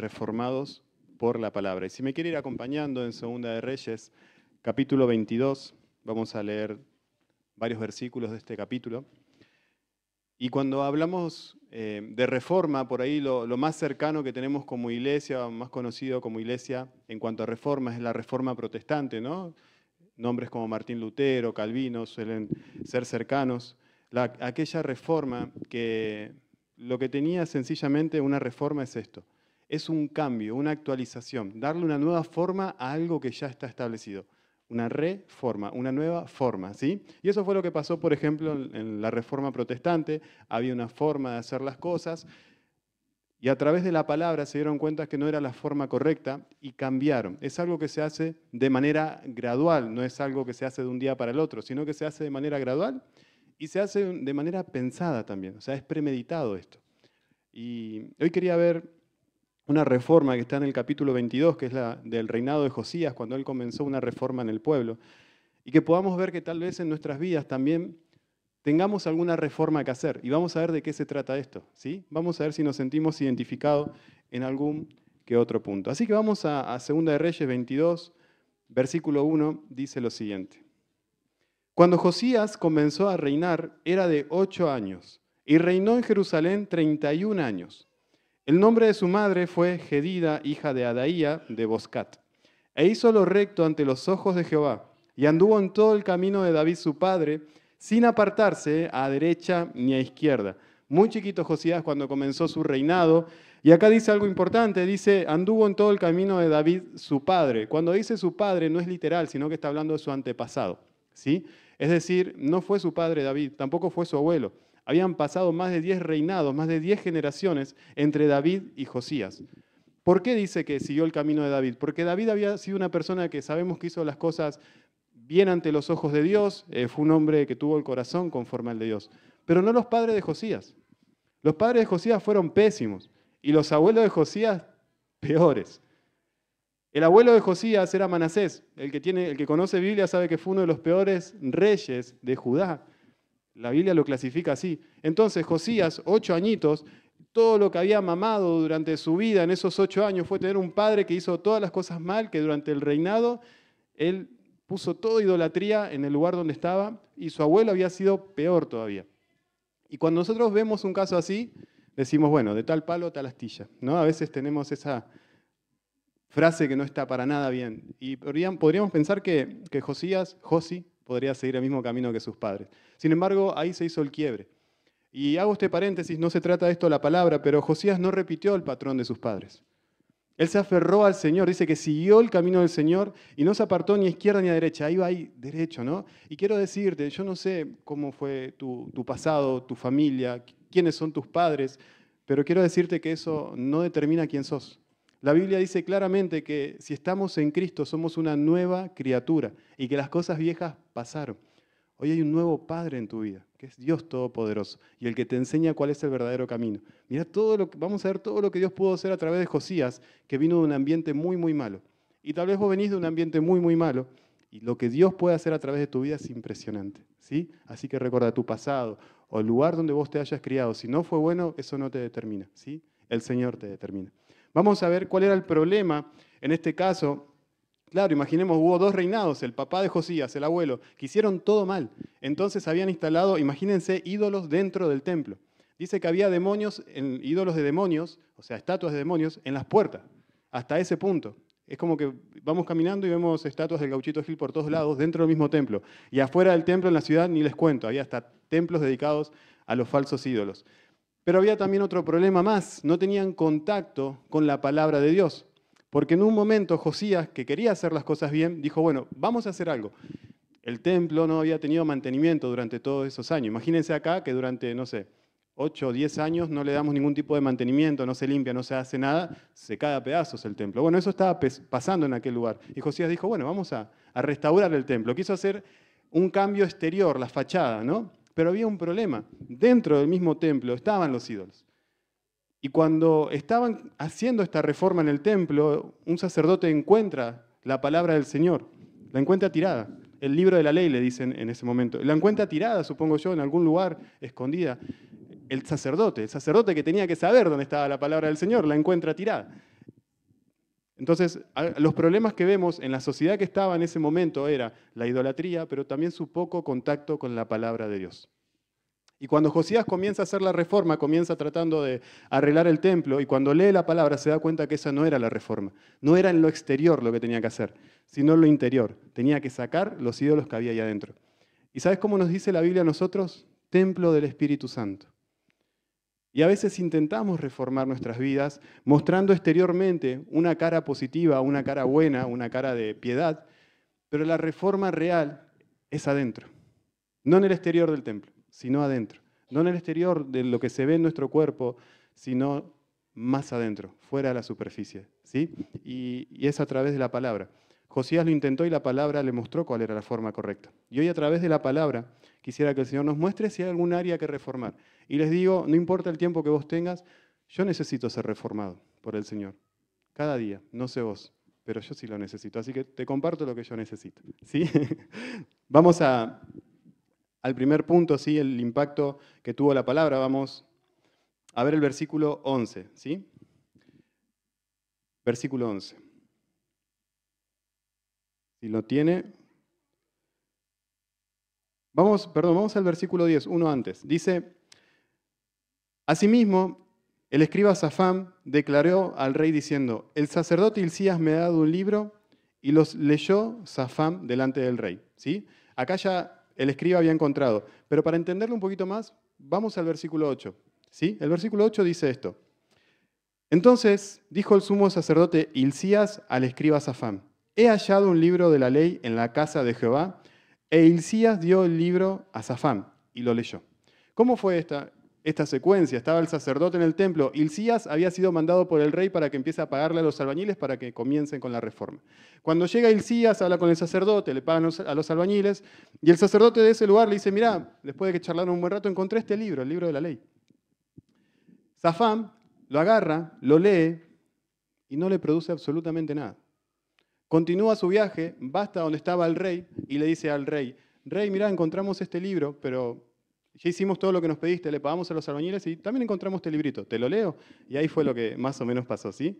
reformados por la palabra. Y si me quiere ir acompañando en Segunda de Reyes, capítulo 22, vamos a leer varios versículos de este capítulo. Y cuando hablamos de reforma, por ahí lo más cercano que tenemos como iglesia, más conocido como iglesia en cuanto a reforma, es la reforma protestante, ¿no? Nombres como Martín Lutero, Calvino suelen ser cercanos. Aquella reforma que lo que tenía sencillamente una reforma es esto. Es un cambio, una actualización, darle una nueva forma a algo que ya está establecido. Una reforma, una nueva forma, ¿sí? Y eso fue lo que pasó, por ejemplo, en la Reforma Protestante. Había una forma de hacer las cosas y a través de la palabra se dieron cuenta que no era la forma correcta y cambiaron. Es algo que se hace de manera gradual, no es algo que se hace de un día para el otro, sino que se hace de manera gradual y se hace de manera pensada también, o sea, es premeditado esto. Y hoy quería ver una reforma que está en el capítulo 22, que es la del reinado de Josías, cuando él comenzó una reforma en el pueblo, y que podamos ver que tal vez en nuestras vidas también tengamos alguna reforma que hacer. Y vamos a ver de qué se trata esto, ¿sí? Vamos a ver si nos sentimos identificados en algún que otro punto. Así que vamos a 2 de Reyes 22, versículo 1, dice lo siguiente. Cuando Josías comenzó a reinar, era de 8 años, y reinó en Jerusalén 31 años. El nombre de su madre fue Jedida, hija de Adaía, de Boscat. E hizo lo recto ante los ojos de Jehová, y anduvo en todo el camino de David su padre, sin apartarse a derecha ni a izquierda. Muy chiquito Josías cuando comenzó su reinado, y acá dice algo importante, dice, anduvo en todo el camino de David su padre. Cuando dice su padre no es literal, sino que está hablando de su antepasado, ¿sí? Es decir, no fue su padre David, tampoco fue su abuelo. Habían pasado más de 10 reinados, más de 10 generaciones entre David y Josías. ¿Por qué dice que siguió el camino de David? Porque David había sido una persona que sabemos que hizo las cosas bien ante los ojos de Dios, fue un hombre que tuvo el corazón conforme al de Dios. Pero no los padres de Josías. Los padres de Josías fueron pésimos y los abuelos de Josías peores. El abuelo de Josías era Manasés. El que conoce Biblia sabe que fue uno de los peores reyes de Judá. La Biblia lo clasifica así. Entonces Josías, 8 añitos, todo lo que había mamado durante su vida en esos 8 años fue tener un padre que hizo todas las cosas mal, que durante el reinado él puso toda idolatría en el lugar donde estaba y su abuelo había sido peor todavía. Y cuando nosotros vemos un caso así, decimos, bueno, de tal palo, tal astilla, ¿no? A veces tenemos esa frase que no está para nada bien. Y podríamos pensar que Josi, podría seguir el mismo camino que sus padres. Sin embargo, ahí se hizo el quiebre. Y hago este paréntesis, no se trata de esto la palabra, pero Josías no repitió el patrón de sus padres. Él se aferró al Señor, dice que siguió el camino del Señor y no se apartó ni a izquierda ni a derecha, ahí va ahí, derecho, ¿no? Y quiero decirte, yo no sé cómo fue tu pasado, tu familia, quiénes son tus padres, pero quiero decirte que eso no determina quién sos. La Biblia dice claramente que si estamos en Cristo somos una nueva criatura y que las cosas viejas pasaron. Hoy hay un nuevo Padre en tu vida, que es Dios Todopoderoso, y el que te enseña cuál es el verdadero camino. Mira vamos a ver todo lo que Dios pudo hacer a través de Josías, que vino de un ambiente muy, muy malo. Y tal vez vos venís de un ambiente muy, muy malo, y lo que Dios puede hacer a través de tu vida es impresionante, ¿sí? Así que recuerda tu pasado o el lugar donde vos te hayas criado. Si no fue bueno, eso no te determina, ¿sí? El Señor te determina. Vamos a ver cuál era el problema en este caso. Claro, imaginemos, hubo 2 reinados, el papá de Josías, el abuelo, que hicieron todo mal. Entonces habían instalado, imagínense, ídolos dentro del templo. Dice que había demonios, ídolos de demonios, o sea, estatuas de demonios, en las puertas, hasta ese punto. Es como que vamos caminando y vemos estatuas del Gauchito Gil por todos lados, dentro del mismo templo. Y afuera del templo, en la ciudad, ni les cuento, había hasta templos dedicados a los falsos ídolos. Pero había también otro problema más, no tenían contacto con la palabra de Dios. Porque en un momento Josías, que quería hacer las cosas bien, dijo, bueno, vamos a hacer algo. El templo no había tenido mantenimiento durante todos esos años. Imagínense acá que durante, no sé, 8 o 10 años no le damos ningún tipo de mantenimiento, no se limpia, no se hace nada, se cae a pedazos el templo. Bueno, eso estaba pasando en aquel lugar. Y Josías dijo, bueno, vamos a restaurar el templo. Quiso hacer un cambio exterior, la fachada, ¿no? Pero había un problema. Dentro del mismo templo estaban los ídolos. Y cuando estaban haciendo esta reforma en el templo, un sacerdote encuentra la palabra del Señor, la encuentra tirada. El libro de la ley, le dicen en ese momento. La encuentra tirada, supongo yo, en algún lugar, escondida. El sacerdote que tenía que saber dónde estaba la palabra del Señor, la encuentra tirada. Entonces, los problemas que vemos en la sociedad que estaba en ese momento era la idolatría, pero también su poco contacto con la palabra de Dios. Y cuando Josías comienza a hacer la reforma, comienza tratando de arreglar el templo, y cuando lee la palabra se da cuenta que esa no era la reforma. No era en lo exterior lo que tenía que hacer, sino en lo interior. Tenía que sacar los ídolos que había ahí adentro. ¿Y sabes cómo nos dice la Biblia a nosotros? Templo del Espíritu Santo. Y a veces intentamos reformar nuestras vidas mostrando exteriormente una cara positiva, una cara buena, una cara de piedad, pero la reforma real es adentro. No en el exterior del templo, sino adentro. No en el exterior de lo que se ve en nuestro cuerpo, sino más adentro, fuera de la superficie. ¿Sí? Y es a través de la palabra. Josías lo intentó y la palabra le mostró cuál era la forma correcta. Y hoy a través de la palabra quisiera que el Señor nos muestre si hay algún área que reformar. Y les digo, no importa el tiempo que vos tengas, yo necesito ser reformado por el Señor. Cada día, no sé vos, pero yo sí lo necesito. Así que te comparto lo que yo necesito. ¿Sí? Vamos al primer punto, ¿sí? El impacto que tuvo la palabra. Vamos a ver el versículo 11. ¿Sí? Versículo 11. Si lo tiene. Vamos al versículo 10, uno antes. Dice, asimismo, el escriba Safán declaró al rey diciendo, el sacerdote Hilcías me ha dado un libro y los leyó Safán delante del rey. ¿Sí? Acá ya el escriba había encontrado, pero para entenderlo un poquito más, vamos al versículo 8. ¿Sí? El versículo 8 dice esto. Entonces dijo el sumo sacerdote Hilcías al escriba Safán, he hallado un libro de la ley en la casa de Jehová, e Hilcías dio el libro a Safán y lo leyó. ¿Cómo fue esta secuencia? Estaba el sacerdote en el templo. Hilcías había sido mandado por el rey para que empiece a pagarle a los albañiles para que comiencen con la reforma. Cuando llega Hilcías, habla con el sacerdote, le pagan a los albañiles, y el sacerdote de ese lugar le dice, mirá, después de que charlaron un buen rato, encontré este libro, el libro de la ley. Safán lo agarra, lo lee y no le produce absolutamente nada. Continúa su viaje, va hasta donde estaba el rey y le dice al rey, rey, mirá, encontramos este libro, pero ya hicimos todo lo que nos pediste, le pagamos a los albañiles y también encontramos este librito, ¿te lo leo? Y ahí fue lo que más o menos pasó, ¿sí?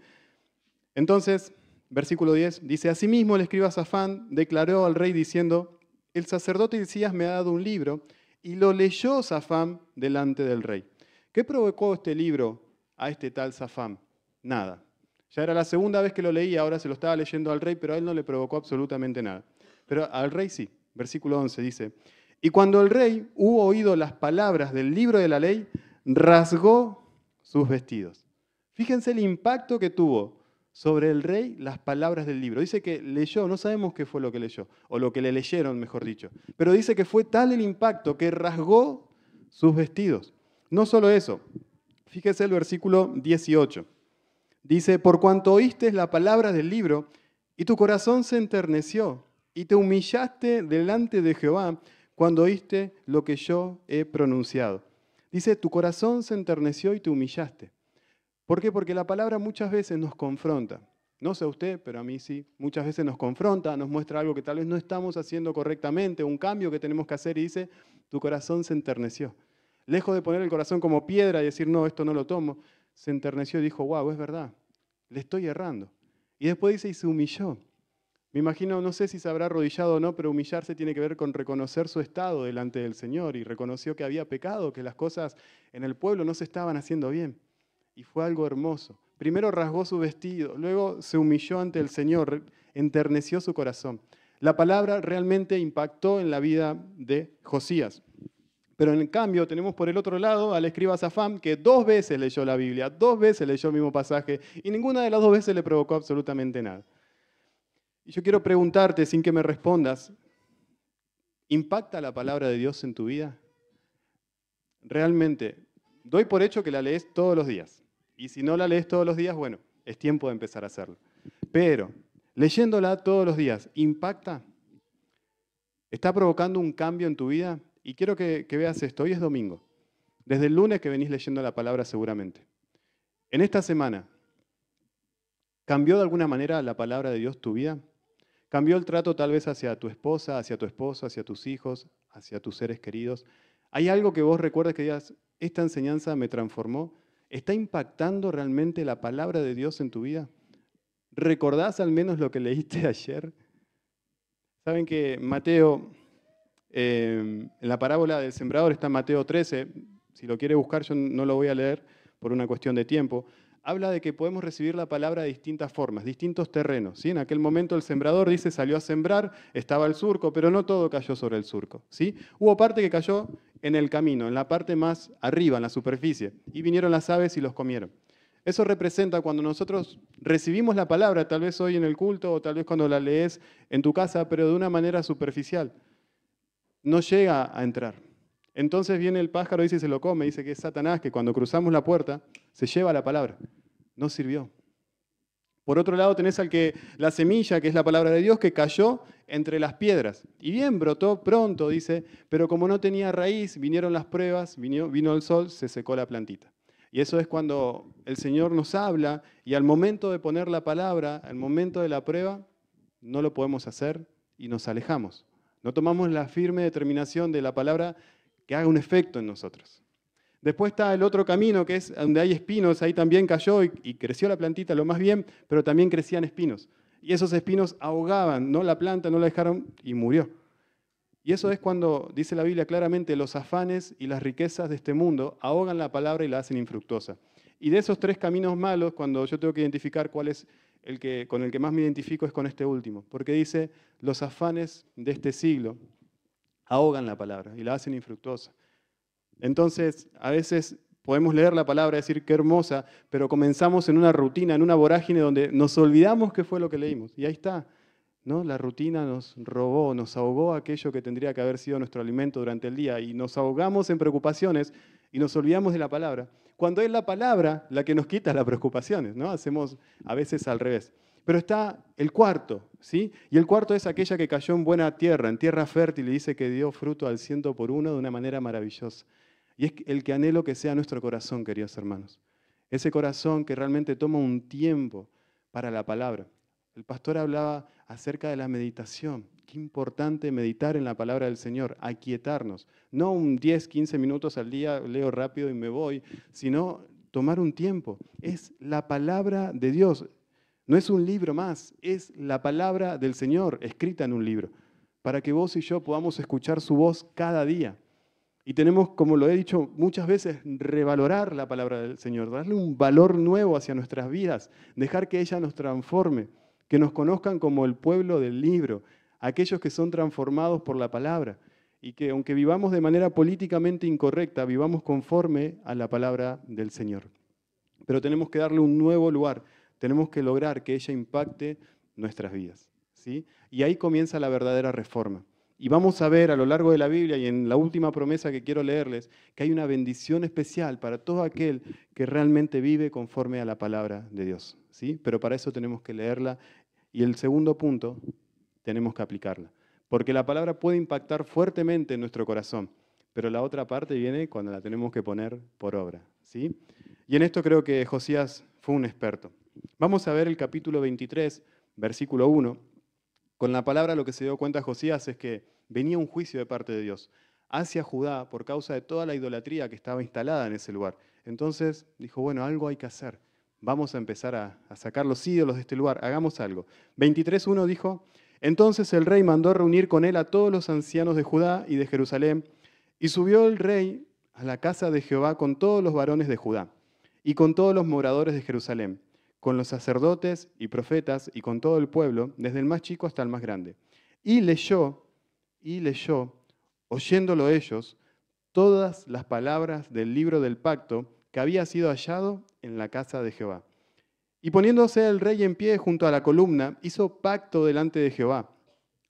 Entonces, versículo 10, dice, asimismo el escriba Safán declaró al rey diciendo, el sacerdote Hilcías me ha dado un libro, y lo leyó Safán delante del rey. ¿Qué provocó este libro a este tal Safán? Nada. Ya era la segunda vez que lo leía, ahora se lo estaba leyendo al rey, pero a él no le provocó absolutamente nada. Pero al rey sí. Versículo 11 dice, y cuando el rey hubo oído las palabras del libro de la ley, rasgó sus vestidos. Fíjense el impacto que tuvo sobre el rey las palabras del libro. Dice que leyó, no sabemos qué fue lo que leyó, o lo que le leyeron, mejor dicho, pero dice que fue tal el impacto que rasgó sus vestidos. No solo eso, fíjese el versículo 18. Dice, por cuanto oíste la palabra del libro, y tu corazón se enterneció, y te humillaste delante de Jehová cuando oíste lo que yo he pronunciado. Dice, tu corazón se enterneció y te humillaste. ¿Por qué? Porque la palabra muchas veces nos confronta. No sé usted, pero a mí sí. Muchas veces nos confronta, nos muestra algo que tal vez no estamos haciendo correctamente, un cambio que tenemos que hacer y dice, tu corazón se enterneció. Lejos de poner el corazón como piedra y decir, no, esto no lo tomo, se enterneció y dijo, wow, es verdad, le estoy errando. Y después dice, y se humilló. Me imagino, no sé si se habrá arrodillado o no, pero humillarse tiene que ver con reconocer su estado delante del Señor y reconoció que había pecado, que las cosas en el pueblo no se estaban haciendo bien. Y fue algo hermoso. Primero rasgó su vestido, luego se humilló ante el Señor, enterneció su corazón. La palabra realmente impactó en la vida de Josías. Pero en cambio tenemos por el otro lado al escriba Safán, que 2 veces leyó la Biblia, 2 veces leyó el mismo pasaje, y ninguna de las 2 veces le provocó absolutamente nada. Y yo quiero preguntarte, sin que me respondas, ¿impacta la palabra de Dios en tu vida? Realmente, doy por hecho que la lees todos los días. Y si no la lees todos los días, bueno, es tiempo de empezar a hacerlo. Pero, leyéndola todos los días, ¿impacta? ¿Está provocando un cambio en tu vida? Y quiero que veas esto. Hoy es domingo. Desde el lunes que venís leyendo la palabra seguramente. En esta semana, ¿cambió de alguna manera la palabra de Dios tu vida? ¿Cambió el trato tal vez hacia tu esposa, hacia tu esposo, hacia tus hijos, hacia tus seres queridos? ¿Hay algo que vos recuerdes que digas, esta enseñanza me transformó? ¿Está impactando realmente la palabra de Dios en tu vida? ¿Recordás al menos lo que leíste ayer? Saben que Mateo, en la parábola del sembrador está Mateo 13, si lo quiere buscar yo no lo voy a leer por una cuestión de tiempo, habla de que podemos recibir la palabra de distintas formas, distintos terrenos. ¿Sí? En aquel momento el sembrador dice salió a sembrar, estaba el surco, pero no todo cayó sobre el surco. ¿Sí? Hubo parte que cayó en el camino, en la parte más arriba, en la superficie, y vinieron las aves y los comieron. Eso representa cuando nosotros recibimos la palabra, tal vez hoy en el culto o tal vez cuando la lees en tu casa, pero de una manera superficial. No llega a entrar. Entonces viene el pájaro, dice y se lo come, dice que es Satanás, que cuando cruzamos la puerta se lleva la palabra. No sirvió. Por otro lado tenés la semilla, que es la palabra de Dios, que cayó entre las piedras. Y bien, brotó pronto, dice, pero como no tenía raíz, vinieron las pruebas, vino el sol, se secó la plantita. Y eso es cuando el Señor nos habla y al momento de poner la palabra, al momento de la prueba, no lo podemos hacer y nos alejamos. No tomamos la firme determinación de la palabra que haga un efecto en nosotros. Después está el otro camino, que es donde hay espinos, ahí también cayó y creció la plantita lo más bien, pero también crecían espinos. Y esos espinos ahogaban, ¿no? La planta, no la dejaron y murió. Y eso es cuando, dice la Biblia claramente, los afanes y las riquezas de este mundo ahogan la palabra y la hacen infructuosa. Y de esos tres caminos malos, cuando yo tengo que identificar cuál es con el que más me identifico, es con este último. Porque dice, los afanes de este siglo ahogan la palabra y la hacen infructuosa. Entonces, a veces podemos leer la palabra y decir qué hermosa, pero comenzamos en una rutina, en una vorágine donde nos olvidamos qué fue lo que leímos. Y ahí está, ¿no? La rutina nos robó, nos ahogó aquello que tendría que haber sido nuestro alimento durante el día y nos ahogamos en preocupaciones y nos olvidamos de la palabra. Cuando es la palabra la que nos quita las preocupaciones, ¿no? Hacemos a veces al revés. Pero está el cuarto, ¿sí? Y el cuarto es aquella que cayó en buena tierra, en tierra fértil, y dice que dio fruto al 100 por 1 de una manera maravillosa. Y es el que anhelo que sea nuestro corazón, queridos hermanos. Ese corazón que realmente toma un tiempo para la palabra. El pastor hablaba acerca de la meditación. Qué importante meditar en la palabra del Señor, aquietarnos. No un 10, 15 minutos al día, leo rápido y me voy, sino tomar un tiempo. Es la palabra de Dios. No es un libro más, es la palabra del Señor escrita en un libro, para que vos y yo podamos escuchar su voz cada día. Y tenemos, como lo he dicho muchas veces, revalorar la palabra del Señor, darle un valor nuevo hacia nuestras vidas, dejar que ella nos transforme, que nos conozcan como el pueblo del libro, aquellos que son transformados por la palabra y que aunque vivamos de manera políticamente incorrecta, vivamos conforme a la palabra del Señor. Pero tenemos que darle un nuevo lugar, tenemos que lograr que ella impacte nuestras vidas, ¿sí? Y ahí comienza la verdadera reforma. Y vamos a ver a lo largo de la Biblia y en la última promesa que quiero leerles, que hay una bendición especial para todo aquel que realmente vive conforme a la palabra de Dios, ¿sí? Pero para eso tenemos que leerla. Y el segundo punto, tenemos que aplicarla. Porque la palabra puede impactar fuertemente en nuestro corazón, pero la otra parte viene cuando la tenemos que poner por obra, ¿sí? Y en esto creo que Josías fue un experto. Vamos a ver el capítulo 23, versículo 1. Con la palabra lo que se dio cuenta Josías es que venía un juicio de parte de Dios hacia Judá por causa de toda la idolatría que estaba instalada en ese lugar. Entonces dijo, bueno, algo hay que hacer. Vamos a empezar a sacar los ídolos de este lugar, hagamos algo. 23:1 dijo, entonces el rey mandó reunir con él a todos los ancianos de Judá y de Jerusalén, y subió el rey a la casa de Jehová con todos los varones de Judá y con todos los moradores de Jerusalén, con los sacerdotes y profetas y con todo el pueblo, desde el más chico hasta el más grande. Y leyó, oyéndolo ellos, todas las palabras del libro del pacto que había sido hallado en la casa de Jehová. Y poniéndose el rey en pie junto a la columna, hizo pacto delante de Jehová,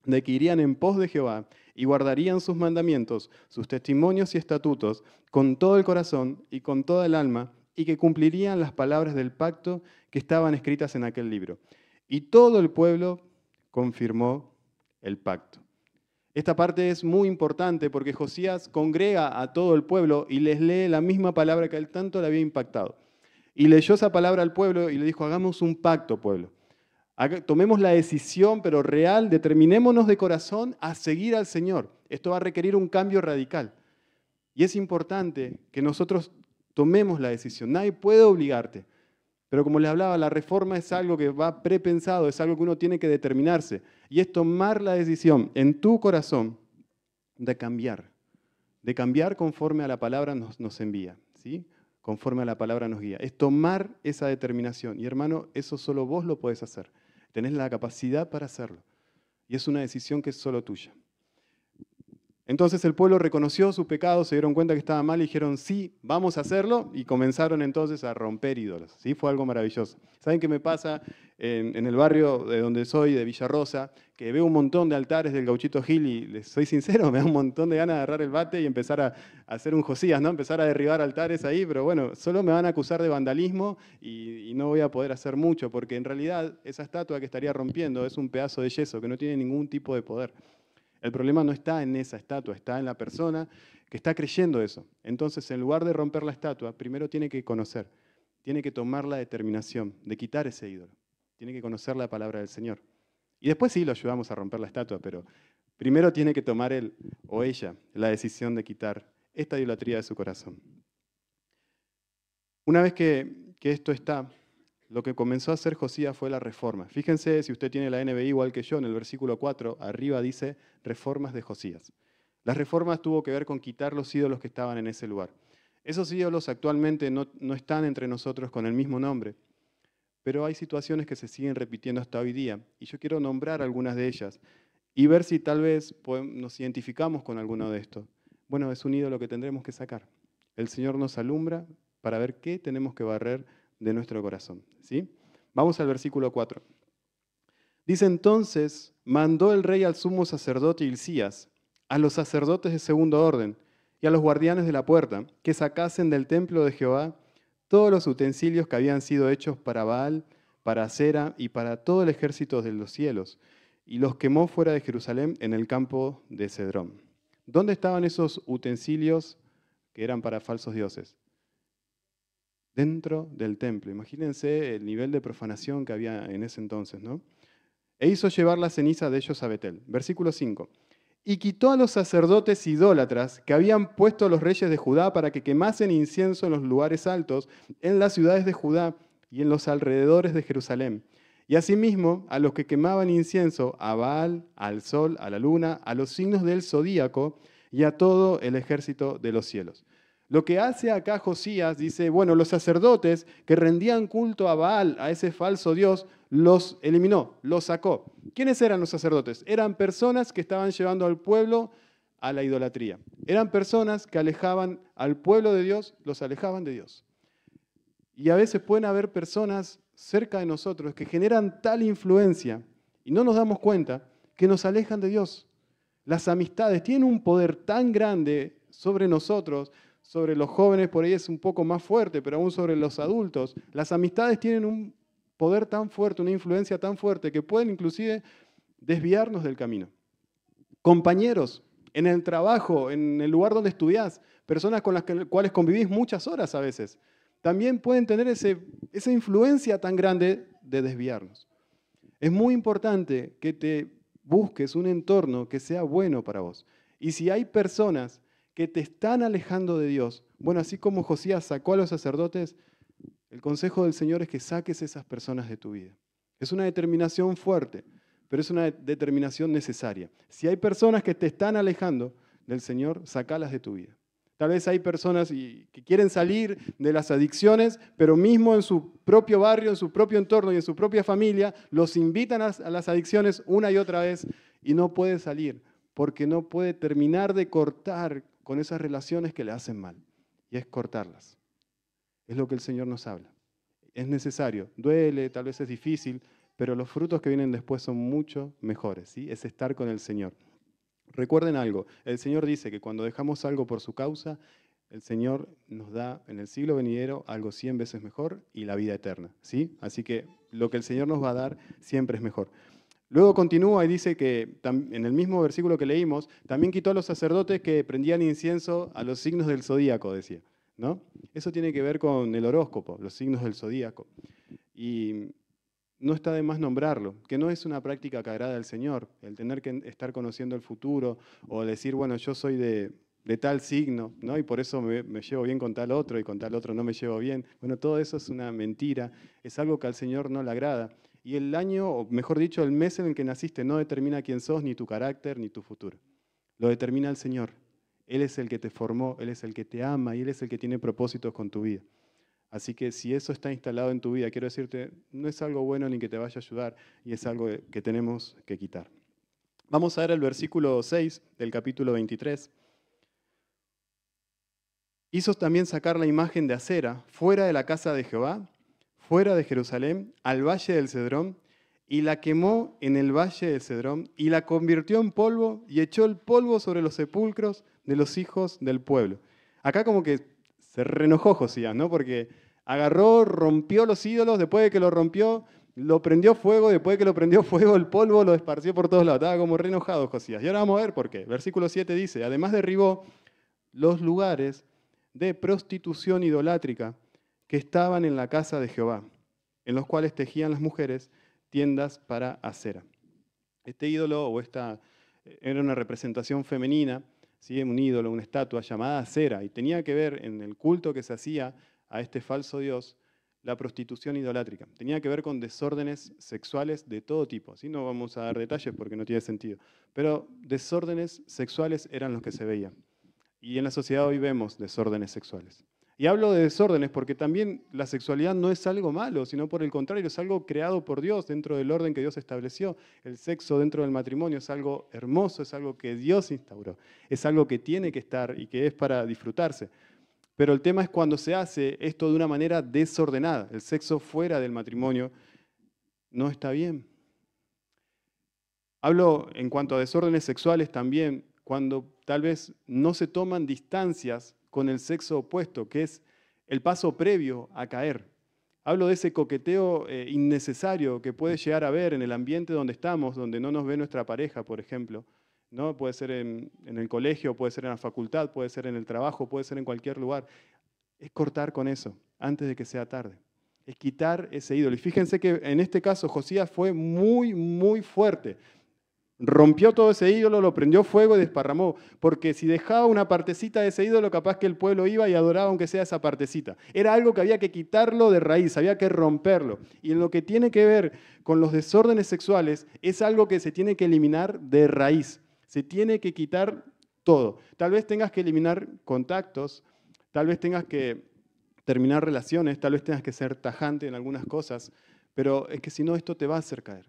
de que irían en pos de Jehová y guardarían sus mandamientos, sus testimonios y estatutos, con todo el corazón y con toda el alma, y que cumplirían las palabras del pacto que estaban escritas en aquel libro. Y todo el pueblo confirmó el pacto. Esta parte es muy importante porque Josías congrega a todo el pueblo y les lee la misma palabra que a él tanto le había impactado. Y leyó esa palabra al pueblo y le dijo, hagamos un pacto, pueblo. Tomemos la decisión, pero real, determinémonos de corazón a seguir al Señor. Esto va a requerir un cambio radical. Y es importante que nosotros tomemos la decisión. Nadie puede obligarte. Pero como les hablaba, la reforma es algo que va prepensado, es algo que uno tiene que determinarse. Y es tomar la decisión en tu corazón de cambiar conforme a la palabra nos envía, ¿sí? Conforme a la palabra nos guía. Es tomar esa determinación. Y hermano, eso solo vos lo podés hacer. Tenés la capacidad para hacerlo. Y es una decisión que es solo tuya. Entonces el pueblo reconoció su pecado, se dieron cuenta que estaba mal y dijeron, sí, vamos a hacerlo, y comenzaron entonces a romper ídolos. ¿Sí? Fue algo maravilloso. ¿Saben qué me pasa en el barrio de donde soy, de Villarrosa? Que veo un montón de altares del Gauchito Gil y les soy sincero, me da un montón de ganas de agarrar el bate y empezar a hacer un Josías, ¿no? Empezar a derribar altares ahí, pero bueno, solo me van a acusar de vandalismo y no voy a poder hacer mucho, porque en realidad esa estatua que estaría rompiendo es un pedazo de yeso que no tiene ningún tipo de poder. El problema no está en esa estatua, está en la persona que está creyendo eso. Entonces, en lugar de romper la estatua, primero tiene que conocer, tiene que tomar la determinación de quitar ese ídolo. Tiene que conocer la palabra del Señor. Y después sí lo ayudamos a romper la estatua, pero primero tiene que tomar él o ella la decisión de quitar esta idolatría de su corazón. Una vez que esto está, lo que comenzó a hacer Josías fue la reforma. Fíjense, si usted tiene la NBI igual que yo, en el versículo 4, arriba dice reformas de Josías. Las reformas tuvo que ver con quitar los ídolos que estaban en ese lugar. Esos ídolos actualmente no están entre nosotros con el mismo nombre, pero hay situaciones que se siguen repitiendo hasta hoy día, y yo quiero nombrar algunas de ellas y ver si tal vez nos identificamos con alguno de estos. Bueno, es un ídolo que tendremos que sacar. El Señor nos alumbra para ver qué tenemos que barrer de nuestro corazón. ¿Sí? Vamos al versículo 4. Dice entonces, mandó el rey al sumo sacerdote Hilcías, a los sacerdotes de segundo orden y a los guardianes de la puerta, que sacasen del templo de Jehová todos los utensilios que habían sido hechos para Baal, para Acera y para todo el ejército de los cielos, y los quemó fuera de Jerusalén en el campo de Cedrón. ¿Dónde estaban esos utensilios que eran para falsos dioses? Dentro del templo. Imagínense el nivel de profanación que había en ese entonces, ¿no? E hizo llevar la ceniza de ellos a Betel. Versículo 5. Y quitó a los sacerdotes idólatras que habían puesto a los reyes de Judá para que quemasen incienso en los lugares altos, en las ciudades de Judá y en los alrededores de Jerusalén. Y asimismo a los que quemaban incienso, a Baal, al sol, a la luna, a los signos del zodíaco y a todo el ejército de los cielos. Lo que hace acá Josías dice, bueno, los sacerdotes que rendían culto a Baal, a ese falso dios, los eliminó, los sacó. ¿Quiénes eran los sacerdotes? Eran personas que estaban llevando al pueblo a la idolatría. Eran personas que alejaban al pueblo de Dios, los alejaban de Dios. Y a veces pueden haber personas cerca de nosotros que generan tal influencia y no nos damos cuenta que nos alejan de Dios. Las amistades tienen un poder tan grande sobre nosotros, sobre los jóvenes por ahí es un poco más fuerte, pero aún sobre los adultos. Las amistades tienen un poder tan fuerte, una influencia tan fuerte que pueden inclusive desviarnos del camino. Compañeros, en el trabajo, en el lugar donde estudiás, personas con las cuales convivís muchas horas a veces, también pueden tener esa influencia tan grande de desviarnos. Es muy importante que te busques un entorno que sea bueno para vos. Y si hay personas que te están alejando de Dios, bueno, así como Josías sacó a los sacerdotes, el consejo del Señor es que saques esas personas de tu vida. Es una determinación fuerte, pero es una determinación necesaria. Si hay personas que te están alejando del Señor, sacalas de tu vida. Tal vez hay personas que quieren salir de las adicciones, pero mismo en su propio barrio, en su propio entorno y en su propia familia, los invitan a las adicciones una y otra vez y no puede salir, porque no puede terminar de cortar con esas relaciones que le hacen mal. Y es cortarlas. Es lo que el Señor nos habla. Es necesario, duele, tal vez es difícil, pero los frutos que vienen después son mucho mejores, ¿sí? Es estar con el Señor. Recuerden algo, el Señor dice que cuando dejamos algo por su causa, el Señor nos da en el siglo venidero algo 100 veces mejor y la vida eterna, ¿sí? Así que lo que el Señor nos va a dar siempre es mejor. Luego continúa y dice que en el mismo versículo que leímos, también quitó a los sacerdotes que prendían incienso a los signos del zodíaco, decía, ¿no? Eso tiene que ver con el horóscopo, los signos del zodíaco. Y no está de más nombrarlo, que no es una práctica que agrada al Señor, el tener que estar conociendo el futuro o decir, bueno, yo soy de de tal signo, ¿no? Y por eso me llevo bien con tal otro y con tal otro no me llevo bien. Bueno, todo eso es una mentira, es algo que al Señor no le agrada. Y el año, o mejor dicho, el mes en el que naciste no determina quién sos, ni tu carácter, ni tu futuro. Lo determina el Señor. Él es el que te formó, Él es el que te ama y Él es el que tiene propósitos con tu vida. Así que si eso está instalado en tu vida, quiero decirte, no es algo bueno ni que te vaya a ayudar y es algo que tenemos que quitar. Vamos a ver el versículo 6 del capítulo 23. Hizo también sacar la imagen de Acera fuera de la casa de Jehová, fuera de Jerusalén, al valle del Cedrón, y la quemó en el valle del Cedrón, y la convirtió en polvo, y echó el polvo sobre los sepulcros de los hijos del pueblo. Acá como que se reenojó Josías, ¿no? Porque agarró, rompió los ídolos, después de que lo rompió, lo prendió fuego, después de que lo prendió fuego, el polvo lo esparció por todos lados. Estaba como re enojado Josías. Y ahora vamos a ver por qué. Versículo 7 dice, además derribó los lugares de prostitución idolátrica que estaban en la casa de Jehová, en los cuales tejían las mujeres tiendas para Acera. Este ídolo o esta era una representación femenina, ¿sí? Un ídolo, una estatua llamada Acera, y tenía que ver en el culto que se hacía a este falso dios la prostitución idolátrica. Tenía que ver con desórdenes sexuales de todo tipo. ¿Sí? No vamos a dar detalles porque no tiene sentido, pero desórdenes sexuales eran los que se veían. Y en la sociedad hoy vemos desórdenes sexuales. Y hablo de desórdenes porque también la sexualidad no es algo malo, sino por el contrario, es algo creado por Dios dentro del orden que Dios estableció. El sexo dentro del matrimonio es algo hermoso, es algo que Dios instauró, es algo que tiene que estar y que es para disfrutarse. Pero el tema es cuando se hace esto de una manera desordenada. El sexo fuera del matrimonio no está bien. Hablo en cuanto a desórdenes sexuales también, cuando tal vez no se toman distancias con el sexo opuesto, que es el paso previo a caer. Hablo de ese coqueteo innecesario que puede llegar a haber en el ambiente donde estamos, donde no nos ve nuestra pareja, por ejemplo. ¿No? Puede ser en el colegio, puede ser en la facultad, puede ser en el trabajo, puede ser en cualquier lugar. Es cortar con eso antes de que sea tarde. Es quitar ese ídolo. Y fíjense que en este caso Josías fue muy, muy fuerte. Rompió todo ese ídolo, lo prendió fuego y desparramó, porque si dejaba una partecita de ese ídolo, capaz que el pueblo iba y adoraba aunque sea esa partecita. Era algo que había que quitarlo de raíz, había que romperlo. Y en lo que tiene que ver con los desórdenes sexuales, es algo que se tiene que eliminar de raíz. Se tiene que quitar todo. Tal vez tengas que eliminar contactos, tal vez tengas que terminar relaciones, tal vez tengas que ser tajante en algunas cosas, pero es que si no, esto te va a hacer caer.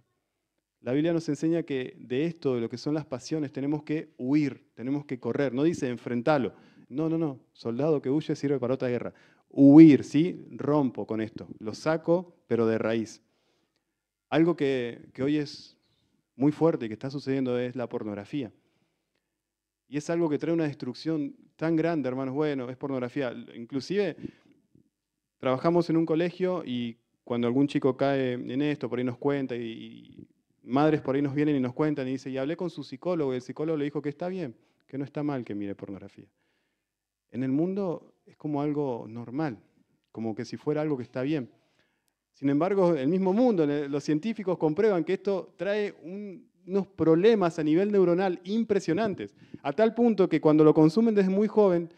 La Biblia nos enseña que de esto, de lo que son las pasiones, tenemos que huir, tenemos que correr. No dice enfrentarlo. No. Soldado que huye sirve para otra guerra. Huir, ¿sí? Rompo con esto. Lo saco, pero de raíz. Algo que hoy es muy fuerte y que está sucediendo es la pornografía. Y es algo que trae una destrucción tan grande, hermanos. Bueno, es pornografía. Inclusive, trabajamos en un colegio y cuando algún chico cae en esto, por ahí nos cuenta y madres por ahí nos vienen y nos cuentan y dicen, y hablé con su psicólogo y el psicólogo le dijo que está bien, que no está mal que mire pornografía. En el mundo es como algo normal, como que si fuera algo que está bien. Sin embargo, el mismo mundo, los científicos comprueban que esto trae unos problemas a nivel neuronal impresionantes, a tal punto que cuando lo consumen desde muy joven,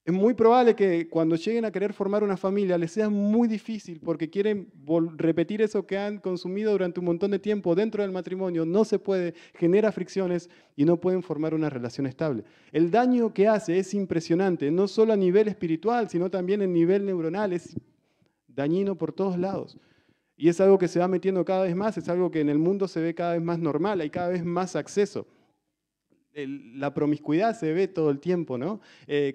es muy probable que cuando lleguen a querer formar una familia les sea muy difícil porque quieren repetir eso que han consumido durante un montón de tiempo dentro del matrimonio. No se puede, genera fricciones y no pueden formar una relación estable. El daño que hace es impresionante, no solo a nivel espiritual, sino también a nivel neuronal. Es dañino por todos lados. Y es algo que se va metiendo cada vez más, es algo que en el mundo se ve cada vez más normal, hay cada vez más acceso. La promiscuidad se ve todo el tiempo, ¿no?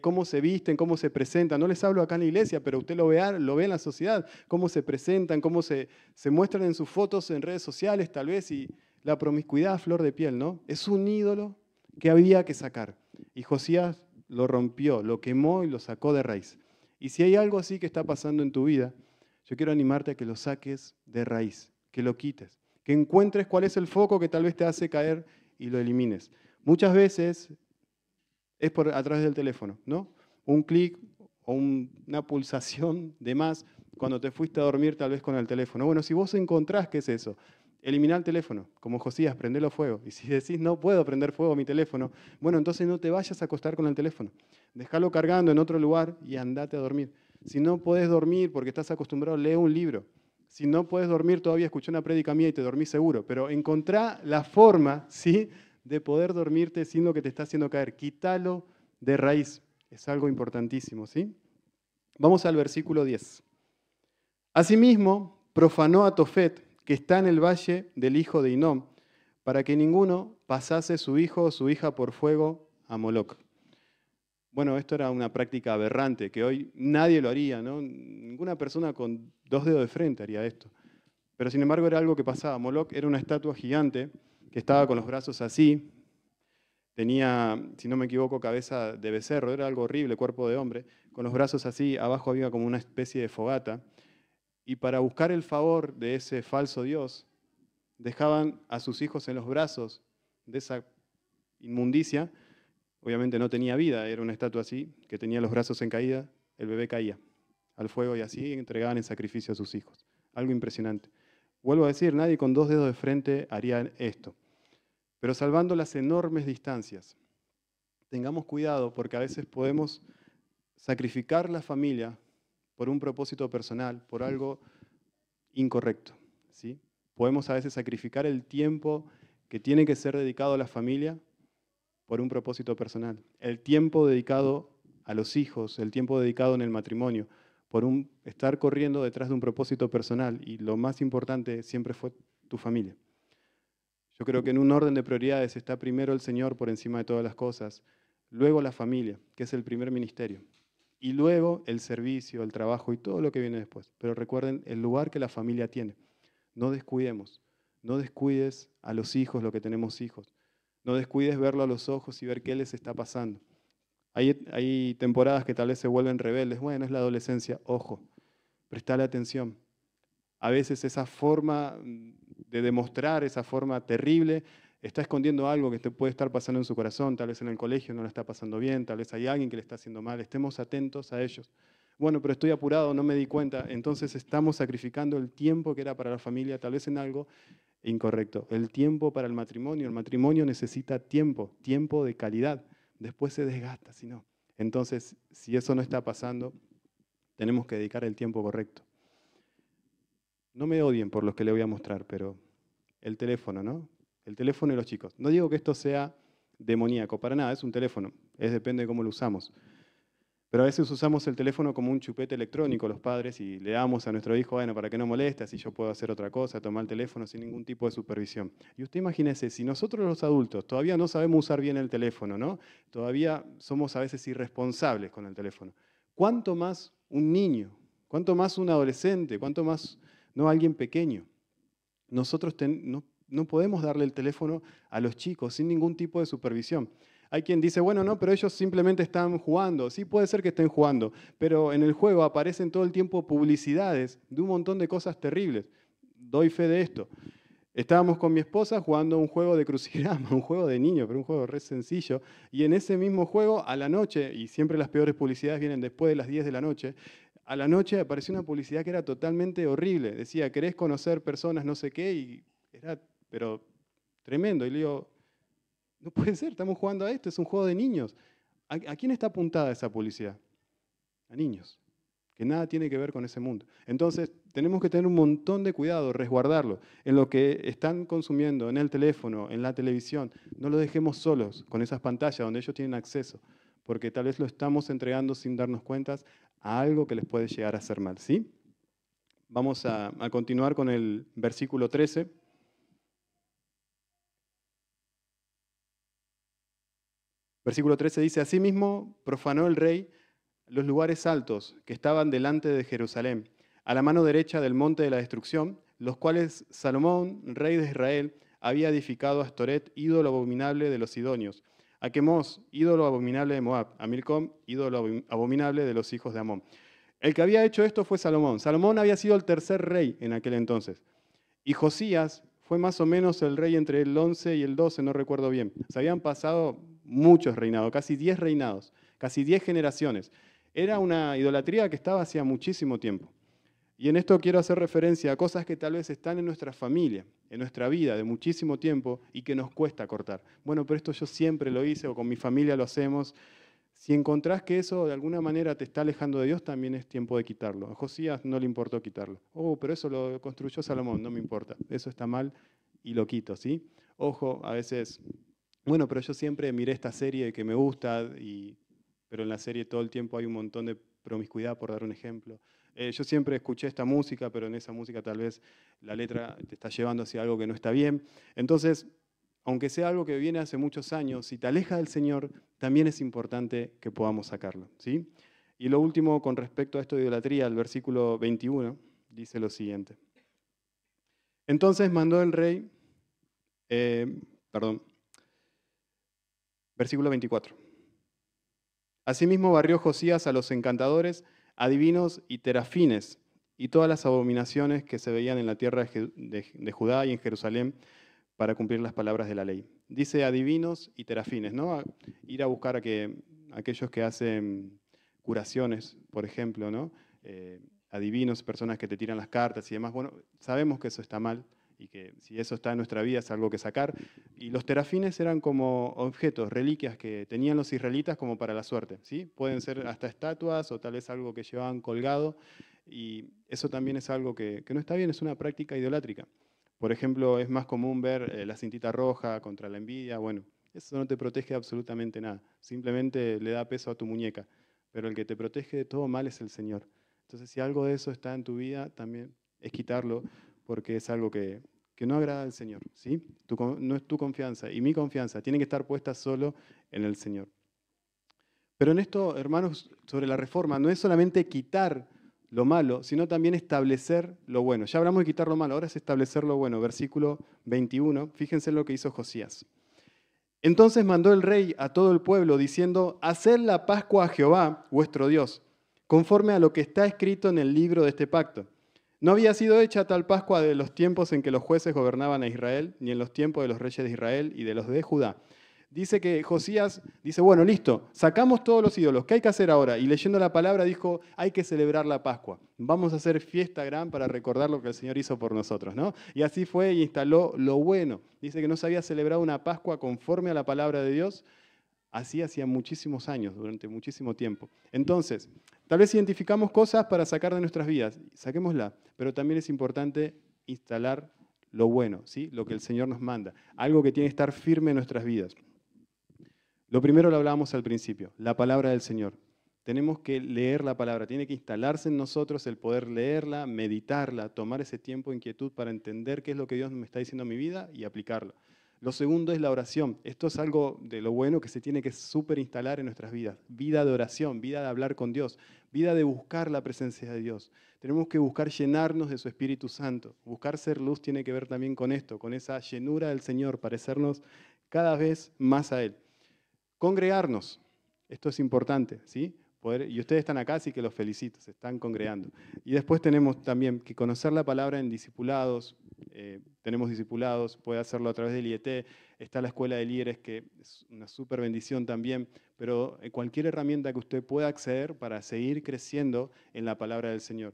Cómo se visten, cómo se presentan. No les hablo acá en la iglesia, pero usted lo ve en la sociedad, cómo se presentan, cómo se muestran en sus fotos en redes sociales, tal vez, y la promiscuidad a flor de piel, ¿no? Es un ídolo que había que sacar. Y Josías lo rompió, lo quemó y lo sacó de raíz. Y si hay algo así que está pasando en tu vida, yo quiero animarte a que lo saques de raíz, que lo quites, que encuentres cuál es el foco que tal vez te hace caer y lo elimines. Muchas veces es a través del teléfono, ¿no? Un clic o una pulsación de más cuando te fuiste a dormir tal vez con el teléfono. Bueno, si vos encontrás qué es eso, Elimina el teléfono, como Josías, prendelo fuego. Y si decís, no puedo prender fuego a mi teléfono, bueno, entonces no te vayas a acostar con el teléfono. Déjalo cargando en otro lugar y andate a dormir. Si no puedes dormir porque estás acostumbrado, lee un libro. Si no puedes dormir, todavía escuché una prédica mía y te dormís seguro. Pero encontrá la forma, ¿sí?, de poder dormirte sin lo que te está haciendo caer. Quítalo de raíz. Es algo importantísimo, ¿sí? Vamos al versículo 10. Asimismo, profanó a Tofet, que está en el valle del hijo de Hinnom, para que ninguno pasase su hijo o su hija por fuego a Moloc. Bueno, esto era una práctica aberrante, que hoy nadie lo haría, ¿no? Ninguna persona con 2 dedos de frente haría esto. Pero sin embargo era algo que pasaba. Moloc era una estatua gigante que estaba con los brazos así, tenía, si no me equivoco, cabeza de becerro, era algo horrible, cuerpo de hombre, con los brazos así, abajo había como una especie de fogata. Y para buscar el favor de ese falso dios, dejaban a sus hijos en los brazos de esa inmundicia. Obviamente no tenía vida, era una estatua así, que tenía los brazos en caída, el bebé caía al fuego y así entregaban en sacrificio a sus hijos. Algo impresionante. Vuelvo a decir, nadie con 2 dedos de frente haría esto. Pero salvando las enormes distancias, tengamos cuidado porque a veces podemos sacrificar la familia por un propósito personal, por algo incorrecto, ¿sí? Podemos a veces sacrificar el tiempo que tiene que ser dedicado a la familia por un propósito personal. El tiempo dedicado a los hijos, el tiempo dedicado en el matrimonio, por estar corriendo detrás de un propósito personal. Y lo más importante siempre fue tu familia. Yo creo que en un orden de prioridades está primero el Señor por encima de todas las cosas, luego la familia, que es el primer ministerio, y luego el servicio, el trabajo y todo lo que viene después. Pero recuerden el lugar que la familia tiene. No descuidemos, no descuides a los hijos, lo que tenemos hijos. No descuides verlo a los ojos y ver qué les está pasando. Hay temporadas que tal vez se vuelven rebeldes. Bueno, es la adolescencia. Ojo, prestale atención. A veces esa forma de demostrar, esa forma terrible, está escondiendo algo que te puede estar pasando en su corazón. Tal vez en el colegio no la está pasando bien, tal vez hay alguien que le está haciendo mal. Estemos atentos a ellos. Bueno, pero estoy apurado, no me di cuenta. Entonces estamos sacrificando el tiempo que era para la familia, tal vez en algo incorrecto. El tiempo para el matrimonio necesita tiempo, tiempo de calidad. Después se desgasta, si no. Entonces, si eso no está pasando, tenemos que dedicar el tiempo correcto. No me odien por los que le voy a mostrar, pero el teléfono, ¿no? El teléfono y los chicos. No digo que esto sea demoníaco, para nada, es un teléfono, depende de cómo lo usamos. Pero a veces usamos el teléfono como un chupete electrónico los padres y le damos a nuestro hijo, bueno, para que no moleste, así yo puedo hacer otra cosa, tomar el teléfono sin ningún tipo de supervisión. Y usted imagínese, si nosotros los adultos todavía no sabemos usar bien el teléfono, ¿no? Todavía somos a veces irresponsables con el teléfono. ¿Cuánto más un niño? ¿Cuánto más un adolescente? ¿Cuánto más alguien pequeño? Nosotros no podemos darle el teléfono a los chicos sin ningún tipo de supervisión. Hay quien dice, bueno, no, pero ellos simplemente están jugando. Sí, puede ser que estén jugando, pero en el juego aparecen todo el tiempo publicidades de un montón de cosas terribles. Doy fe de esto. Estábamos con mi esposa jugando un juego de crucigrama, un juego de niños, pero un juego re sencillo. Y en ese mismo juego, a la noche, y siempre las peores publicidades vienen después de las 10 de la noche, a la noche apareció una publicidad que era totalmente horrible. Decía, ¿querés conocer personas no sé qué? Y era, pero tremendo. Y le digo, no puede ser, estamos jugando a esto, es un juego de niños. ¿A quién está apuntada esa publicidad? A niños, que nada tiene que ver con ese mundo. Entonces, tenemos que tener un montón de cuidado, resguardarlo. En lo que están consumiendo, en el teléfono, en la televisión, no lo dejemos solos con esas pantallas donde ellos tienen acceso, porque tal vez lo estamos entregando sin darnos cuenta a algo que les puede llegar a hacer mal, ¿sí? Vamos a continuar con el versículo 13. Versículo 13 dice, asimismo profanó el rey los lugares altos que estaban delante de Jerusalén, a la mano derecha del monte de la destrucción, los cuales Salomón, rey de Israel, había edificado a Astoret, ídolo abominable de los sidonios, a Quemos, ídolo abominable de Moab, a Milcom, ídolo abominable de los hijos de Amón. El que había hecho esto fue Salomón. Salomón había sido el tercer rey en aquel entonces. Y Josías fue más o menos el rey entre el 11 y el 12, no recuerdo bien. Se habían pasado muchos reinados, casi 10 reinados, casi 10 generaciones. Era una idolatría que estaba hacía muchísimo tiempo. Y en esto quiero hacer referencia a cosas que tal vez están en nuestra familia, en nuestra vida de muchísimo tiempo y que nos cuesta cortar. Bueno, pero esto yo siempre lo hice o con mi familia lo hacemos. Si encontrás que eso de alguna manera te está alejando de Dios, también es tiempo de quitarlo. A Josías no le importó quitarlo. Oh, pero eso lo construyó Salomón, no me importa. Eso está mal y lo quito, ¿sí? Ojo, a veces, bueno, pero yo siempre miré esta serie que me gusta, pero en la serie todo el tiempo hay un montón de promiscuidad, por dar un ejemplo. Yo siempre escuché esta música, pero en esa música tal vez la letra te está llevando hacia algo que no está bien. Entonces, aunque sea algo que viene hace muchos años, si te aleja del Señor, también es importante que podamos sacarlo, ¿sí? Y lo último, con respecto a esto de idolatría, el versículo 21 dice lo siguiente. Entonces mandó el rey, versículo 24. Asimismo barrió Josías a los encantadores, adivinos y terafines, y todas las abominaciones que se veían en la tierra de Judá y en Jerusalén, para cumplir las palabras de la ley. Dice adivinos y terafines, ¿no? Ir a buscar aquellos que hacen curaciones, por ejemplo, ¿no? Adivinos, personas que te tiran las cartas y demás. Bueno, sabemos que eso está mal y que si eso está en nuestra vida es algo que sacar. Y los terafines eran como objetos, reliquias que tenían los israelitas como para la suerte, ¿sí? Pueden ser hasta estatuas o tal vez algo que llevaban colgado, y eso también es algo que no está bien, es una práctica idolátrica. Por ejemplo, es más común ver la cintita roja contra la envidia. Bueno, eso no te protege absolutamente nada. Simplemente le da peso a tu muñeca. Pero el que te protege de todo mal es el Señor. Entonces, si algo de eso está en tu vida, también es quitarlo, porque es algo que no agrada al Señor, ¿sí? No es tu confianza y mi confianza tiene que estar puesta solo en el Señor. Pero en esto, hermanos, sobre la reforma, no es solamente quitar lo malo, sino también establecer lo bueno. Ya hablamos de quitar lo malo, ahora es establecer lo bueno. Versículo 21, fíjense lo que hizo Josías. Entonces mandó el rey a todo el pueblo diciendo, haced la Pascua a Jehová, vuestro Dios, conforme a lo que está escrito en el libro de este pacto. No había sido hecha tal Pascua de los tiempos en que los jueces gobernaban a Israel, ni en los tiempos de los reyes de Israel y de los de Judá. Dice que Josías dice, bueno, listo, sacamos todos los ídolos, ¿qué hay que hacer ahora? Y leyendo la palabra dijo, hay que celebrar la Pascua. Vamos a hacer fiesta gran para recordar lo que el Señor hizo por nosotros, ¿no? Y así fue y instaló lo bueno. Dice que no se había celebrado una Pascua conforme a la palabra de Dios, así hacía muchísimos años, durante muchísimo tiempo. Entonces, tal vez identificamos cosas para sacar de nuestras vidas, saquémosla, pero también es importante instalar lo bueno, ¿sí? Lo que el Señor nos manda, algo que tiene que estar firme en nuestras vidas. Lo primero lo hablábamos al principio, la palabra del Señor. Tenemos que leer la palabra, tiene que instalarse en nosotros el poder leerla, meditarla, tomar ese tiempo de inquietud para entender qué es lo que Dios me está diciendo en mi vida y aplicarlo. Lo segundo es la oración. Esto es algo de lo bueno que se tiene que súper instalar en nuestras vidas. Vida de oración, vida de hablar con Dios, vida de buscar la presencia de Dios. Tenemos que buscar llenarnos de su Espíritu Santo. Buscar ser luz tiene que ver también con esto, con esa llenura del Señor, parecernos cada vez más a Él. Congregarnos, esto es importante, ¿sí? Y ustedes están acá, así que los felicito, se están congregando. Y después tenemos también que conocer la palabra en discipulados, tenemos discipulados, puede hacerlo a través del IET, está la escuela de líderes, que es una súper bendición también, pero cualquier herramienta que usted pueda acceder para seguir creciendo en la palabra del Señor.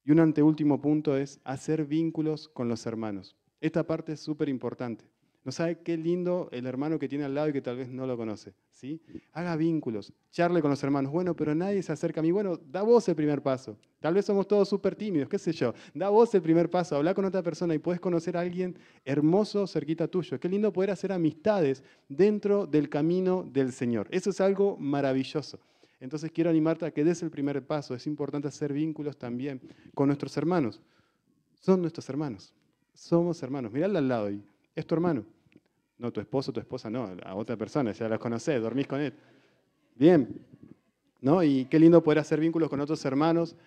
Y un anteúltimo punto es hacer vínculos con los hermanos. Esta parte es súper importante. ¿No sabe qué lindo el hermano que tiene al lado y que tal vez no lo conoce? ¿Sí? Haga vínculos, charle con los hermanos. Bueno, pero nadie se acerca a mí. Bueno, da vos el primer paso. Tal vez somos todos súper tímidos, qué sé yo. Da vos el primer paso, habla con otra persona y puedes conocer a alguien hermoso cerquita tuyo. Qué lindo poder hacer amistades dentro del camino del Señor. Eso es algo maravilloso. Entonces quiero animarte a que des el primer paso. Es importante hacer vínculos también con nuestros hermanos. Son nuestros hermanos. Somos hermanos. Mirá al lado y es tu hermano. No, tu esposo, tu esposa, no, a otra persona, ya los conocés, dormís con él. Bien, ¿no? Y qué lindo poder hacer vínculos con otros hermanos.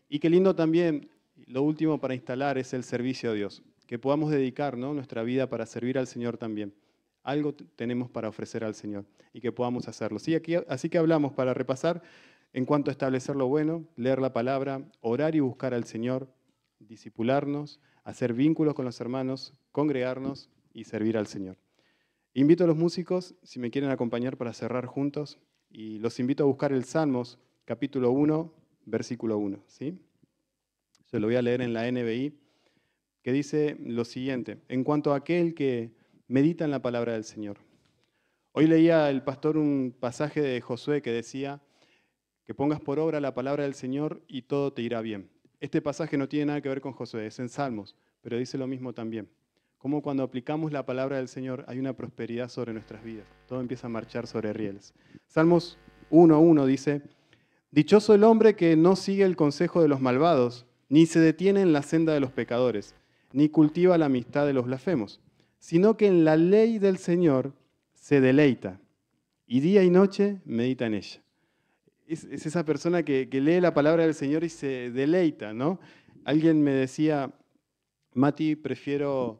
Y qué lindo también, lo último para instalar es el servicio a Dios. Que podamos dedicar, ¿no?, nuestra vida para servir al Señor también. Algo tenemos para ofrecer al Señor y que podamos hacerlo. Sí, así que hablamos para repasar en cuanto a establecer lo bueno, leer la palabra, orar y buscar al Señor, discipularnos, hacer vínculos con los hermanos, congregarnos y servir al Señor. Invito a los músicos, si me quieren acompañar para cerrar juntos, y los invito a buscar el Salmos, capítulo 1, versículo 1, ¿sí? Se lo voy a leer en la NBI, que dice lo siguiente: en cuanto a aquel que medita en la palabra del Señor. Hoy leía el pastor un pasaje de Josué que decía que pongas por obra la palabra del Señor y todo te irá bien. Este pasaje no tiene nada que ver con Josué, es en Salmos, pero dice lo mismo también. Como cuando aplicamos la palabra del Señor hay una prosperidad sobre nuestras vidas. Todo empieza a marchar sobre rieles. Salmos 1:1 dice: dichoso el hombre que no sigue el consejo de los malvados, ni se detiene en la senda de los pecadores, ni cultiva la amistad de los blasfemos, sino que en la ley del Señor se deleita, y día y noche medita en ella. Es esa persona que lee la palabra del Señor y se deleita, ¿no? Alguien me decía: Mati, prefiero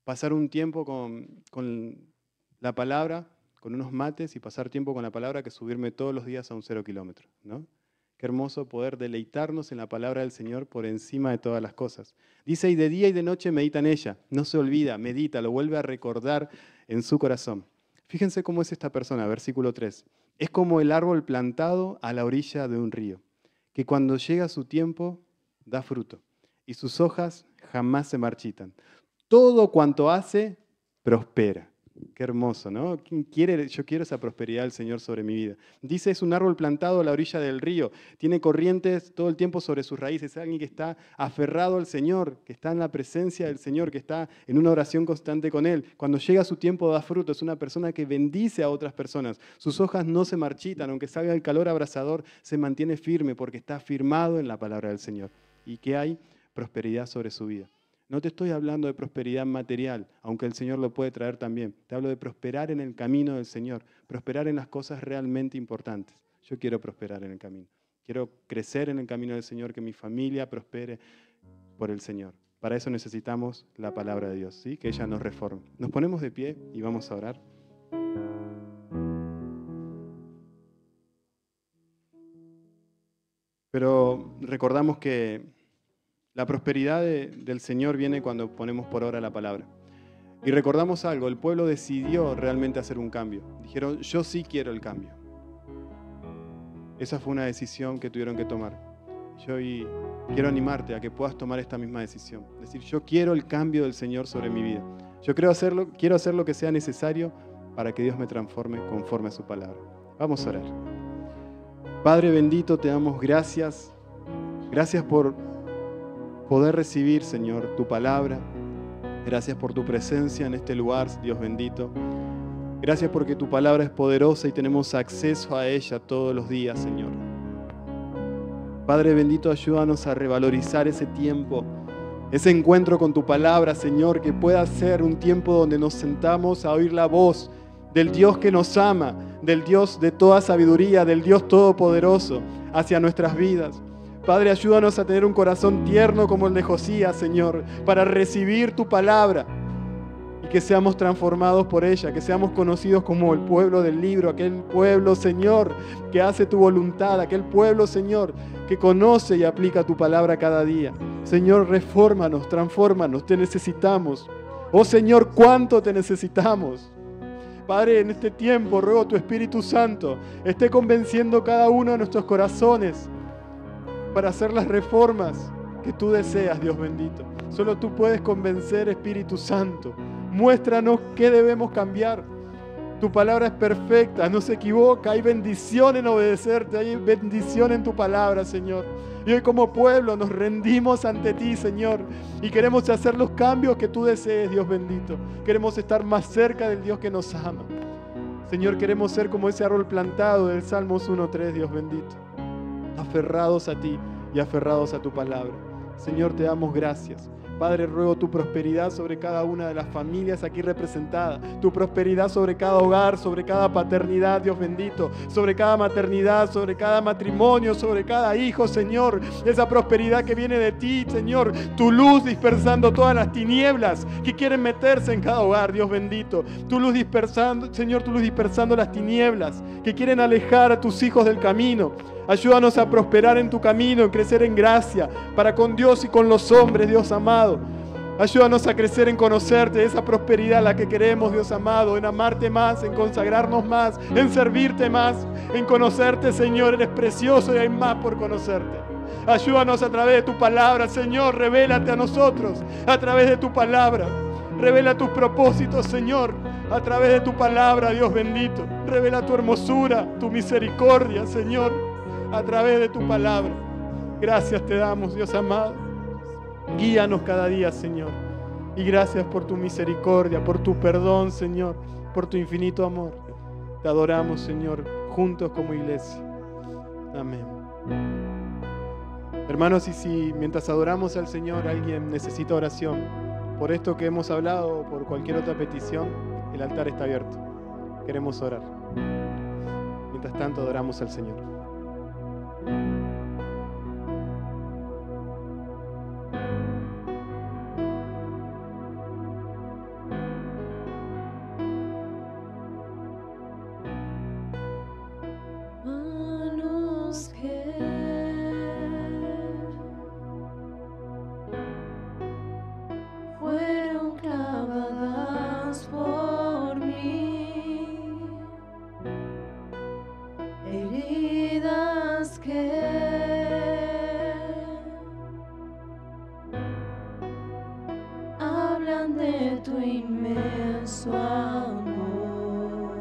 pasar un tiempo con la palabra, con unos mates y pasar tiempo con la palabra que subirme todos los días a un 0 kilómetro, ¿no? Qué hermoso poder deleitarnos en la palabra del Señor por encima de todas las cosas. Dice, y de día y de noche medita en ella. No se olvida, medita, lo vuelve a recordar en su corazón. Fíjense cómo es esta persona, versículo 3. Es como el árbol plantado a la orilla de un río, que cuando llega su tiempo da fruto, y sus hojas jamás se marchitan. Todo cuanto hace, prospera. Qué hermoso, ¿no? ¿Quién quiere? Yo quiero esa prosperidad del Señor sobre mi vida. Dice, es un árbol plantado a la orilla del río. Tiene corrientes todo el tiempo sobre sus raíces. Es alguien que está aferrado al Señor, que está en la presencia del Señor, que está en una oración constante con Él. Cuando llega su tiempo da fruto. Es una persona que bendice a otras personas. Sus hojas no se marchitan. Aunque salga el calor abrasador, se mantiene firme porque está firmado en la palabra del Señor. ¿Y qué hay? Prosperidad sobre su vida. No te estoy hablando de prosperidad material, aunque el Señor lo puede traer también. Te hablo de prosperar en el camino del Señor, prosperar en las cosas realmente importantes. Yo quiero prosperar en el camino. Quiero crecer en el camino del Señor, que mi familia prospere por el Señor. Para eso necesitamos la palabra de Dios, ¿sí? Que ella nos reforme. Nos ponemos de pie y vamos a orar. Pero recordamos que la prosperidad del Señor viene cuando ponemos por obra la palabra. Y recordamos algo, el pueblo decidió realmente hacer un cambio. Dijeron, yo sí quiero el cambio. Esa fue una decisión que tuvieron que tomar. Yo hoy quiero animarte a que puedas tomar esta misma decisión. Es decir, yo quiero el cambio del Señor sobre mi vida. Yo quiero hacer lo que sea necesario para que Dios me transforme conforme a su palabra. Vamos a orar. Padre bendito, te damos gracias. Gracias por poder recibir, Señor, tu palabra. Gracias por tu presencia en este lugar, Dios bendito. Gracias porque tu palabra es poderosa y tenemos acceso a ella todos los días, Señor. Padre bendito, ayúdanos a revalorizar ese tiempo, ese encuentro con tu palabra, Señor, que pueda ser un tiempo donde nos sentamos a oír la voz del Dios que nos ama, del Dios de toda sabiduría, del Dios todopoderoso hacia nuestras vidas. Padre, ayúdanos a tener un corazón tierno como el de Josías, Señor, para recibir tu palabra y que seamos transformados por ella, que seamos conocidos como el pueblo del libro, aquel pueblo, Señor, que hace tu voluntad, aquel pueblo, Señor, que conoce y aplica tu palabra cada día. Señor, refórmanos, transfórmanos, te necesitamos. Oh Señor, cuánto te necesitamos. Padre, en este tiempo ruego tu Espíritu Santo esté convenciendo cada uno de nuestros corazones para hacer las reformas que tú deseas, Dios bendito. Solo tú puedes convencer, Espíritu Santo. Muéstranos qué debemos cambiar. Tu palabra es perfecta, no se equivoca. Hay bendición en obedecerte, hay bendición en tu palabra, Señor. Y hoy como pueblo nos rendimos ante ti, Señor, y queremos hacer los cambios que tú desees, Dios bendito. Queremos estar más cerca del Dios que nos ama. Señor, queremos ser como ese árbol plantado del Salmos 1:3, Dios bendito. Aferrados a ti y aferrados a tu palabra. Señor, te damos gracias. Padre, ruego tu prosperidad sobre cada una de las familias aquí representadas, tu prosperidad sobre cada hogar, sobre cada paternidad, Dios bendito, sobre cada maternidad, sobre cada matrimonio, sobre cada hijo, Señor. Esa prosperidad que viene de ti, Señor, tu luz dispersando todas las tinieblas que quieren meterse en cada hogar, Dios bendito. Tu luz dispersando, Señor, tu luz dispersando las tinieblas que quieren alejar a tus hijos del camino. Ayúdanos a prosperar en tu camino, en crecer en gracia, para con Dios y con los hombres, Dios amado. Ayúdanos a crecer en conocerte, esa prosperidad la que queremos, Dios amado, en amarte más, en consagrarnos más, en servirte más, en conocerte, Señor. Eres precioso y hay más por conocerte. Ayúdanos a través de tu palabra, Señor. Revélate a nosotros a través de tu palabra. Revela tus propósitos, Señor, a través de tu palabra, Dios bendito. Revela tu hermosura, tu misericordia, Señor, a través de tu palabra. Gracias te damos, Dios amado. Guíanos cada día, Señor. Y gracias por tu misericordia, por tu perdón, Señor, por tu infinito amor. Te adoramos, Señor, juntos como iglesia. Amén. Hermanos, y si mientras adoramos al Señor alguien necesita oración por esto que hemos hablado o por cualquier otra petición, el altar está abierto. Queremos orar. Mientras tanto, adoramos al Señor. De tu inmenso amor,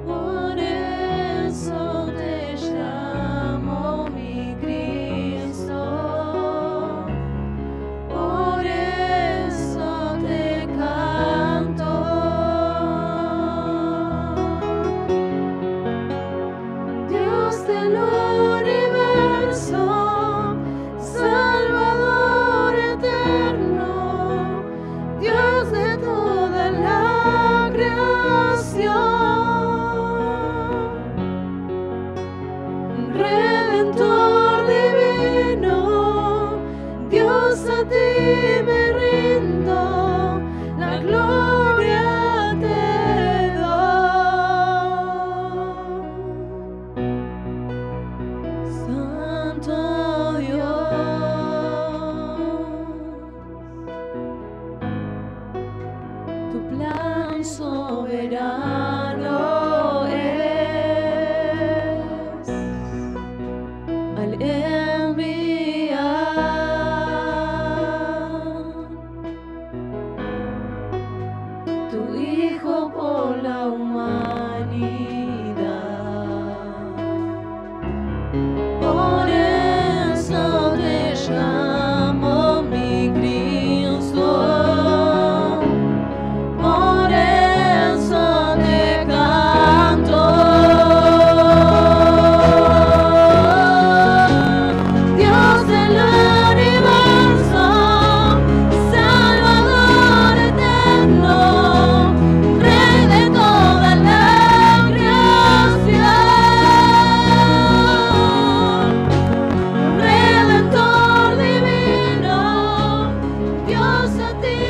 por eso te llamo mi Cristo, por eso te canto. Dios del universo, Salvador eterno, Dios de toda la creación, Redentor divino, Dios a ti me rindo, la gloria te doy. Santo Dios, tu plan soberano es al enviar tu Hijo por la humanidad. Por eso te llamo mi Cristo. Por eso te canto. Dios del universo, Salvador eterno, Rey de toda la creación, Redentor divino, Dios a ti